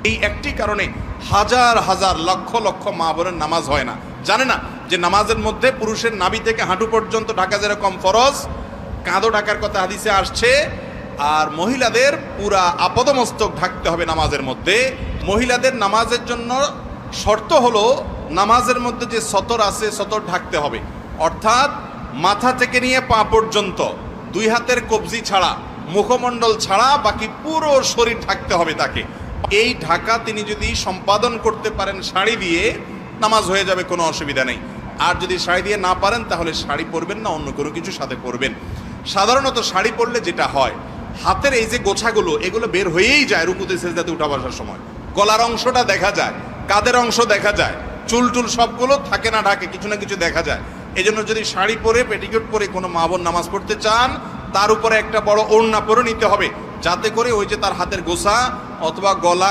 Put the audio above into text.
এই একটি কারণে হাজার হাজার লক্ষ লক্ষ মা বোনের নামাজ হয় না। জানে না যে নামাজের মধ্যে পুরুষের নাভি থেকে হাঁটু পর্যন্ত ঢাকা যেরকম ফরজ, কাঁধও ঢাকার কথা হাদিসে আসছে, আর মহিলাদের পুরা আপদমস্তক ঢাকতে হবে নামাজের মধ্যে। মহিলাদের নামাজের জন্য শর্ত হলো নামাজের মধ্যে যে সতর আছে সতর ঢাকতে হবে, অর্থাৎ মাথা থেকে নিয়ে পা পর্যন্ত দুই হাতের কবজি ছাড়া, মুখমণ্ডল ছাড়া বাকি পুরো শরীর ঢাকতে হবে তাকে। এই ঢাকা তিনি যদি সম্পাদন করতে পারেন শাড়ি দিয়ে, নামাজ হয়ে যাবে, কোনো অসুবিধা নেই। আর যদি শাড়ি দিয়ে না পারেন তাহলে শাড়ি পরবেন না, অন্য কোনো কিছু সাথে পরবেন। সাধারণত শাড়ি পরলে যেটা হয়, হাতের এই যে গোছাগুলো এগুলো বের হয়েই যায় রুকুতে সেজদাতে উঠা বসার সময়। গলার অংশটা দেখা যায়, কাঁধের অংশ দেখা যায়, চুল টুল সবগুলো থাকে না ঢাকে, কিছু না কিছু দেখা যায়। এই জন্য যদি শাড়ি পরে পেটিকোট পরে কোনো মা বোন নামাজ পড়তে চান, তার উপরে একটা বড় ওড়না পরে নিতে হবে, যাতে করে ওই যে তার হাতের গোছা অথবা গলা